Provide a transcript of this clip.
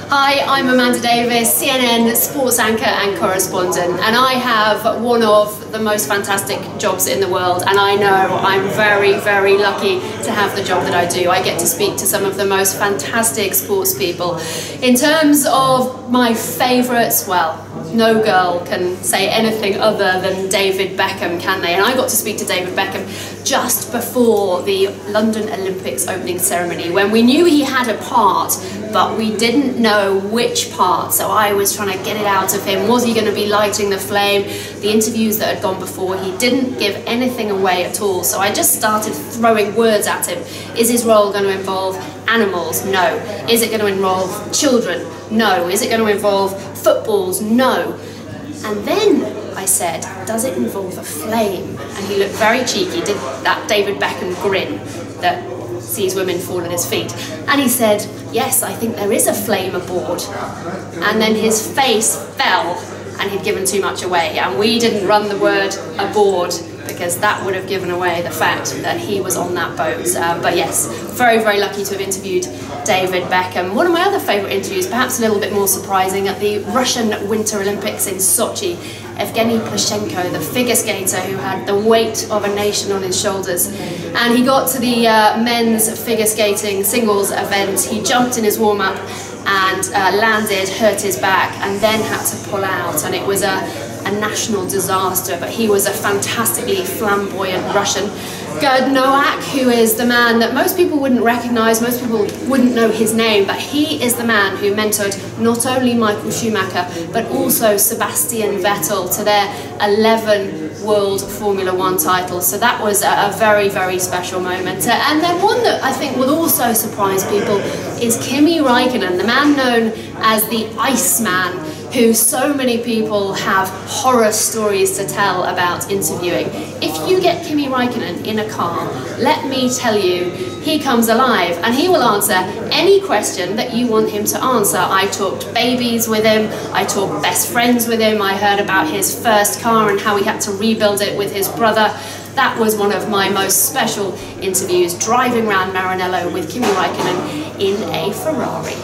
Hi, I'm Amanda Davies, CNN sports anchor and correspondent, and I have one of the most fantastic jobs in the world, and I know I'm very, very lucky to have the job that I do. I get to speak to some of the most fantastic sports people. In terms of my favourites, well, no girl can say anything other than David Beckham, can they? And I got to speak to David Beckham just before the London Olympics opening ceremony, when we knew he had a part, but we didn't know which part. So I was trying to get it out of him. Was he going to be lighting the flame? The interviews that had gone before, he didn't give anything away at all. So I just started throwing words at him. Is his role going to involve animals? No. Is it going to involve children? No. Is it going to involve footballs? No. And then I said, does it involve a flame? And he looked very cheeky, did that David Beckham grin that sees women fall at his feet. And he said, yes, I think there is a flame aboard. And then his face fell, and he'd given too much away. And we didn't run the word aboard, because that would have given away the fact that he was on that boat. But yes, very, very lucky to have interviewed David Beckham. One of my other favourite interviews, perhaps a little bit more surprising, at the Russian Winter Olympics in Sochi, Evgeny Plushenko, the figure skater who had the weight of a nation on his shoulders. And he got to the men's figure skating singles event. He jumped in his warm-up and landed, hurt his back, and then had to pull out. And it was a national disaster, but he was a fantastically flamboyant Russian. Gerd Nowak, who is the man that most people wouldn't recognise, most people wouldn't know his name, but he is the man who mentored not only Michael Schumacher, but also Sebastian Vettel to their 11 World Formula One titles. So that was a very, very special moment. And then one that I think will also surprise people is Kimi Räikkönen, the man known as the Iceman, who so many people have horror stories to tell about interviewing. If you get Kimi Räikkönen in a car, let me tell you, he comes alive and he will answer any question that you want him to answer. I talked babies with him, I talked best friends with him, I heard about his first car and how he had to rebuild it with his brother. That was one of my most special interviews, driving around Maranello with Kimi Räikkönen in a Ferrari.